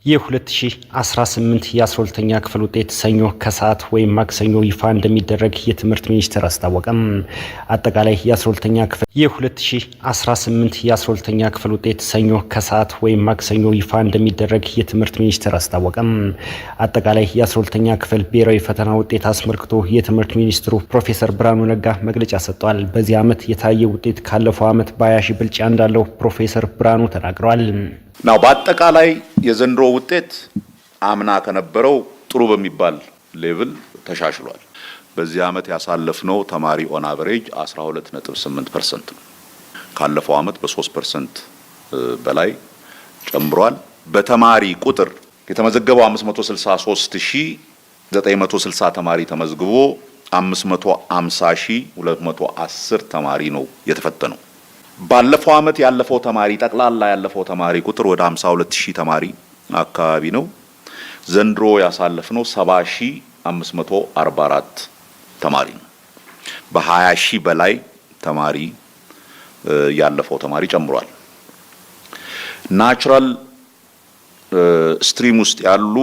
የ2018 የ12ኛ ክፍል ውጤት ሰኞ ከሰዓት ወይም ማክሰኞ ይፋ እንደሚደረግ የትምህርት ሚኒስቴር አስታወቀም። አጠቃላይ የ12ኛ ክፍል የ2018 የ12ኛ ክፍል ውጤት ሰኞ ከሰዓት ወይም ማክሰኞ ይፋ እንደሚደረግ የትምህርት ሚኒስቴር አስታወቀም። አጠቃላይ የ12ኛ ክፍል ብሔራዊ ፈተና ውጤት አስመልክቶ የትምህርት ሚኒስትሩ ፕሮፌሰር ብርሃኑ ነጋ መግለጫ ሰጥተዋል። በዚህ ዓመት የታየ ውጤት ካለፈው ዓመት በ20 ሺህ ብልጫ እንዳለው ፕሮፌሰር ብርሃኑ ተናግረዋል። ናው በአጠቃላይ የዘንድሮ ውጤት አምና ከነበረው ጥሩ በሚባል ሌቭል ተሻሽሏል። በዚህ ዓመት ያሳለፍነው ተማሪ ኦን አቨሬጅ 12.8% ነው። ካለፈው ዓመት በ3% በላይ ጨምሯል። በተማሪ ቁጥር የተመዘገበው 563960 ተማሪ ተመዝግቦ 550210 ተማሪ ነው የተፈተነው። ባለፈው ዓመት ያለፈው ተማሪ ጠቅላላ ያለፈው ተማሪ ቁጥር ወደ 52000 ተማሪ አካባቢ ነው። ዘንድሮ ያሳለፍነው 70544 ተማሪ ነው። በ20000 በላይ ተማሪ ያለፈው ተማሪ ጨምሯል። ናቹራል ስትሪም ውስጥ ያሉ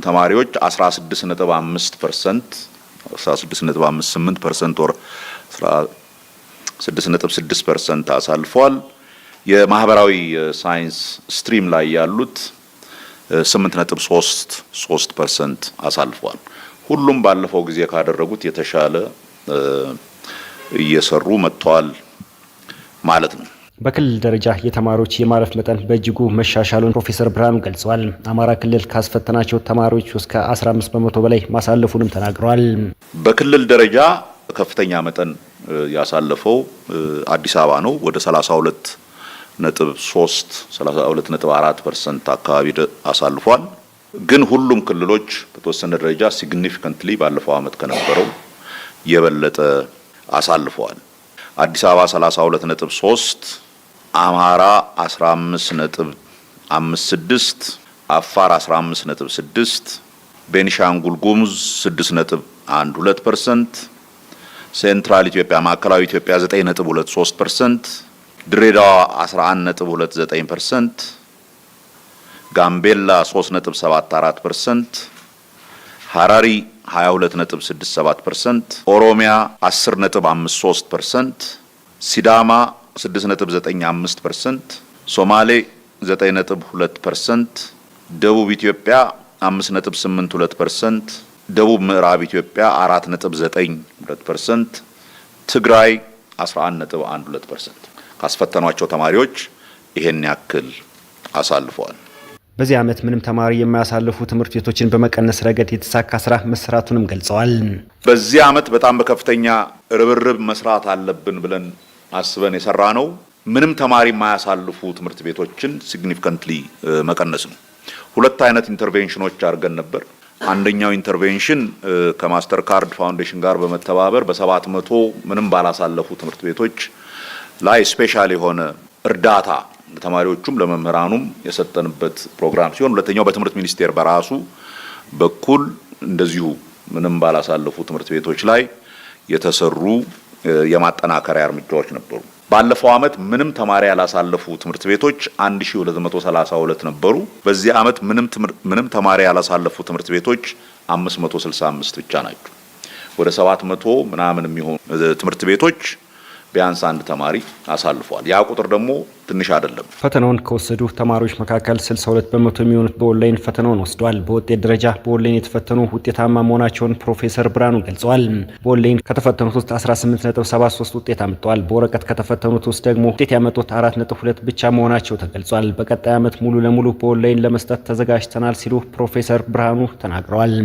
ተማሪዎች 16.58% ወር 6.6% አሳልፏል። የማህበራዊ ሳይንስ ስትሪም ላይ ያሉት 8.33% አሳልፏል። ሁሉም ባለፈው ጊዜ ካደረጉት የተሻለ እየሰሩ መጥተዋል ማለት ነው። በክልል ደረጃ የተማሪዎች የማለፍ መጠን በእጅጉ መሻሻሉን ፕሮፌሰር ብርሃኑ ገልጸዋል። አማራ ክልል ካስፈተናቸው ተማሪዎች እስከ 15% በላይ ማሳለፉንም ተናግረዋል። በክልል ደረጃ ከፍተኛ መጠን ያሳለፈው አዲስ አበባ ነው። ወደ 32.4% አካባቢ አሳልፏል። ግን ሁሉም ክልሎች በተወሰነ ደረጃ ሲግኒፊካንትሊ ባለፈው ዓመት ከነበረው የበለጠ አሳልፈዋል። አዲስ አበባ 32.3፣ አማራ 15.56፣ አፋር 15.6፣ ቤኒሻንጉል ጉሙዝ 6.12%፣ ሴንትራል ኢትዮጵያ ማዕከላዊ ኢትዮጵያ 9.23%፣ ድሬዳዋ 11.29%፣ ጋምቤላ 3.74%፣ ሐራሪ 22.67%፣ ኦሮሚያ 10.53%፣ ሲዳማ 6.95%፣ ሶማሌ 9.2%፣ ደቡብ ኢትዮጵያ 5.82%፣ ደቡብ ምዕራብ ኢትዮጵያ 4.92%፣ ትግራይ 11.12%። ካስፈተኗቸው ተማሪዎች ይሄን ያክል አሳልፈዋል። በዚህ ዓመት ምንም ተማሪ የማያሳልፉ ትምህርት ቤቶችን በመቀነስ ረገድ የተሳካ ስራ መስራቱንም ገልጸዋል። በዚህ ዓመት በጣም በከፍተኛ ርብርብ መስራት አለብን ብለን አስበን የሰራ ነው ምንም ተማሪ የማያሳልፉ ትምህርት ቤቶችን ሲግኒፊካንትሊ መቀነስ ነው። ሁለት አይነት ኢንተርቬንሽኖች አድርገን ነበር። አንደኛው ኢንተርቬንሽን ከማስተር ካርድ ፋውንዴሽን ጋር በመተባበር በ700 ምንም ባላሳለፉ ትምህርት ቤቶች ላይ ስፔሻል የሆነ እርዳታ ለተማሪዎቹም ለመምህራኑም የሰጠንበት ፕሮግራም ሲሆን፣ ሁለተኛው በትምህርት ሚኒስቴር በራሱ በኩል እንደዚሁ ምንም ባላሳለፉ ትምህርት ቤቶች ላይ የተሰሩ የማጠናከሪያ እርምጃዎች ነበሩ። ባለፈው ዓመት ምንም ተማሪ ያላሳለፉ ትምህርት ቤቶች 1232 ነበሩ። በዚህ ዓመት ምንም ተማሪ ያላሳለፉ ትምህርት ቤቶች 565 ብቻ ናቸው። ወደ 700 ምናምን የሚሆኑ ትምህርት ቤቶች ቢያንስ አንድ ተማሪ አሳልፈዋል። ያ ቁጥር ደግሞ ትንሽ አይደለም። ፈተናውን ከወሰዱ ተማሪዎች መካከል 62% የሚሆኑት በኦንላይን ፈተናውን ወስደዋል። በውጤት ደረጃ በኦንላይን የተፈተኑ ውጤታማ መሆናቸውን ፕሮፌሰር ብርሃኑ ገልጸዋል። በኦንላይን ከተፈተኑት ውስጥ 18.73 ውጤት አምጥተዋል። በወረቀት ከተፈተኑት ውስጥ ደግሞ ውጤት ያመጡት 4.2 ብቻ መሆናቸው ተገልጿል። በቀጣይ ዓመት ሙሉ ለሙሉ በኦንላይን ለመስጠት ተዘጋጅተናል ሲሉ ፕሮፌሰር ብርሃኑ ተናግረዋል።